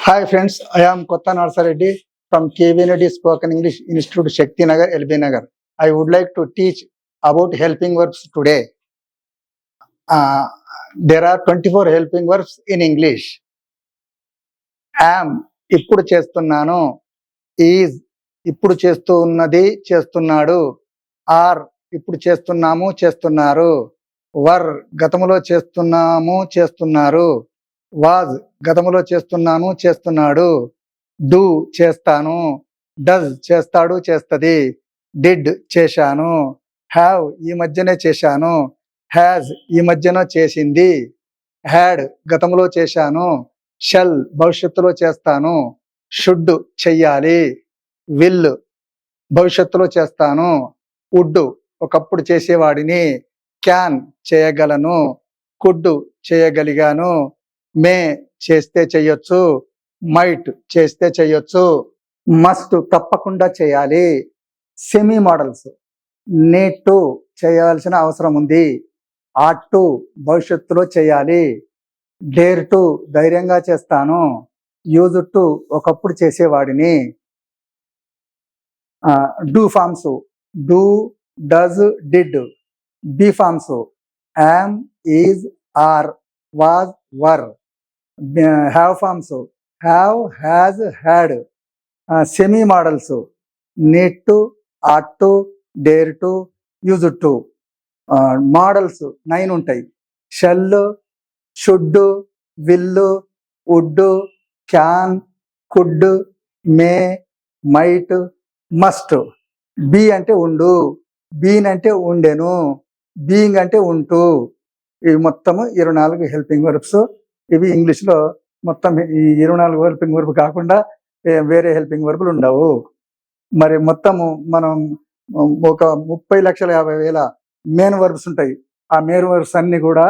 Hi friends, I am Kotta Narsareddy from KVND Spoken English Institute, Shakti Nagar, LB Nagar. I would like to teach about helping verbs today. Uh, there are 24 helping verbs in English. Am, ఇప్పుడు చేస్తున్నాను. Is, ఇప్పుడు చేస్తూ ఉన్నది చేస్తున్నాడు. Are, ఇప్పుడు చేస్తున్నాము చేస్తున్నారు. Were, గతములో చేస్తున్నాము చేస్తున్నారు. Was, గతములో చేస్తున్నాను చేస్తున్నాడు. డూ, చేస్తాను. డస్, చేస్తాడు చేస్తది. డిడ్, చేశాను. హ్యావ్, ఈ మధ్యనే చేశాను. హ్యాజ్, ఈ మధ్యన చేసింది. హ్యాడ్, గతంలో చేశాను. షల్, భవిష్యత్తులో చేస్తాను. షుడ్, చెయ్యాలి. విల్, భవిష్యత్తులో చేస్తాను. వుడ్, ఒకప్పుడు చేసేవాడిని. క్యాన్, చేయగలను. కుడ్, చేయగలిగాను. మే, చేస్తే చెయ్యొచ్చు. మైట్, చేస్తే చెయ్యొచ్చు. మస్ట్, తప్పకుండా చేయాలి. సెమీ మోడల్స్, నీడ్ టు, చేయాల్సిన అవసరం ఉంది. ఆట్ టు, భవిష్యత్తులో చేయాలి. డేర్ టు, ధైర్యంగా చేస్తాను. యూజ్ టు, ఒకప్పుడు చేసేవాడిని. Do forms, do, does, did. Be forms, am, is, are, was, were. Have forms, have, has, had. Semi modals, need to, ought to, dare to, use to. Modals 9 ఉంటాయి. Shall, should, will, would, can, could, may, might, must. Be అంటే ఉండు, been అంటే ఉండెను, being అంటే ఉంటూ. ఇవి మొత్తము 24 helping verbs. ఇవి ఇంగ్లీష్లో మొత్తం ఈ 24 హెల్పింగ్ వర్బ్ కాకుండా వేరే హెల్పింగ్ వర్బులు ఉండవు. మరి మొత్తము మనం ఒక 30,50,000 మెయిన్ వర్బ్స్ ఉంటాయి. ఆ మెయిన్ వర్బ్స్ అన్ని కూడా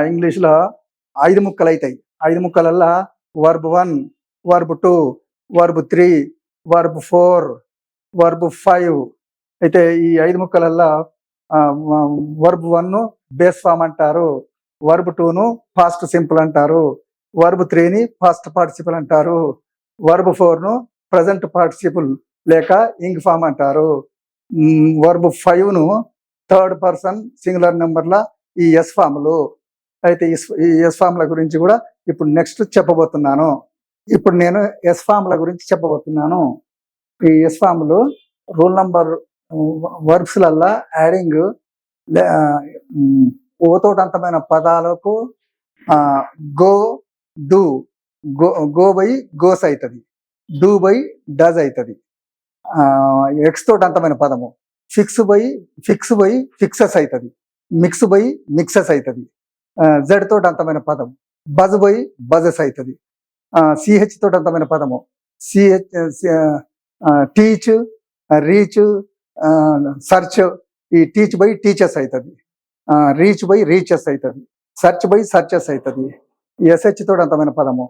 ఇంగ్లీష్లో 5 ముక్కలు అవుతాయి. 5 ముక్కలల్లా verb 1, verb 2, verb 3, verb 4, verb 5 అయితే ఈ 5 ముక్కలల్లా వర్బ్ 1 బేస్ ఫామ్ అంటారు. వర్బ్ 2ను పాస్ట్ సింపుల్ అంటారు. వర్బ్ 3ని పాస్ట్ పార్టిసిపుల్ అంటారు. వర్బ్ 4ను ప్రజెంట్ పార్టిసిపుల్ లేక ఇంగ్ ఫామ్ అంటారు. వర్బ్ 5ను థర్డ్ పర్సన్ సింగులర్ నెంబర్ల ఈ ఎస్ ఫామ్లు. అయితే ఈ ఎస్ ఫామ్ల గురించి కూడా ఇప్పుడు నెక్స్ట్ చెప్పబోతున్నాను. ఇప్పుడు నేను ఎస్ ఫామ్ల గురించి చెప్పబోతున్నాను. ఈ ఎస్ ఫామ్లు రూల్ నంబర్ వర్బ్స్లల్లా యాడింగ్ ఓతోటంతమైన పదాలకు go, do, go by goes అవుతుంది. డూ బై డజ్ అవుతుంది. ఎక్స్ తోటి అంతమైన పదము ఫిక్స్ బై ఫిక్సెస్ అవుతుంది. మిక్స్ బై మిక్సెస్ అవుతుంది. జెడ్ తోటి అంతమైన పదం బజ్ బై బజెస్ అవుతుంది. సిహెచ్ తోటి అంతమైన పదము సిహెచ్, టీచ్, రీచ్, సర్చ్. ఈ టీచ్ బై టీచర్స్ అవుతుంది. రీచ్ బై రీచెస్ అవుతుంది. సర్చ్ బై సర్చెస్ అవుతుంది. ఎస్హెచ్ తోటి అంతమైన పదము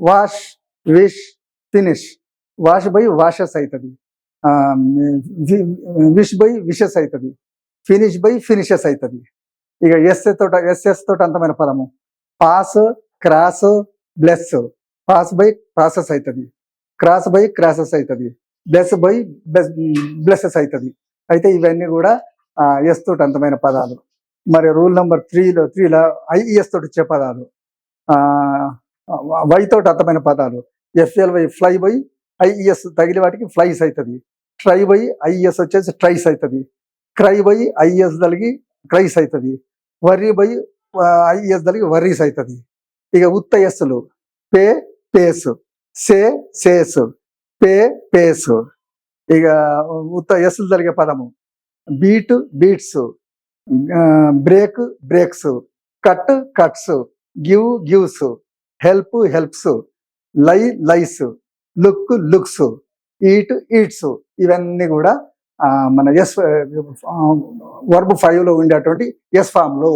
wash, wish, finish. Wash by washes అవుతుంది. విష్ బై విషెస్ అవుతుంది. ఫినిష్ బై ఫినిషెస్ అవుతుంది. ఇక ఎస్ఎస్ తోటి అంతమైన పదము pass, cross, bless. Pass by process అవుతుంది. క్రాస్ బై క్రాసెస్ అవుతుంది. బ్లెస్ బై బ్లెసెస్ అవుతుంది. అయితే ఇవన్నీ కూడా ఎస్ తోటి అంతమైన పదాలు. మరి రూల్ నెంబర్ 3లో ఐఈఎస్ తోటి వచ్చే పదాలు వై తోటి అంతమైన పదాలు ఎఫ్ఎల్వై, ఫ్లై బై ఐఈఎస్ తగిలి వాటికి ఫ్లైస్ అవుతుంది. ట్రై బై ఐఈఎస్ వచ్చేసి ట్రైస్ అవుతుంది. క్రై బై ఐఈఎస్ తలిగి క్రైస్ అవుతుంది. వర్రీ బై ఐఈఎస్ తలిగి వర్రీస్ అవుతుంది. ఇక ఉత్త ఎస్సులు pay, pays, say, says, pay, pays. ఇక ఉత్త ఎస్సులు జరిగే పదము beat, beats, break, breaks, cut, cuts, give, gives, help, helps, lie, lies, look, looks, eat, eats. ఇవన్నీ కూడా మన ఎస్ వర్బ్ 5లో ఉండేటువంటి ఎస్ ఫామ్లు.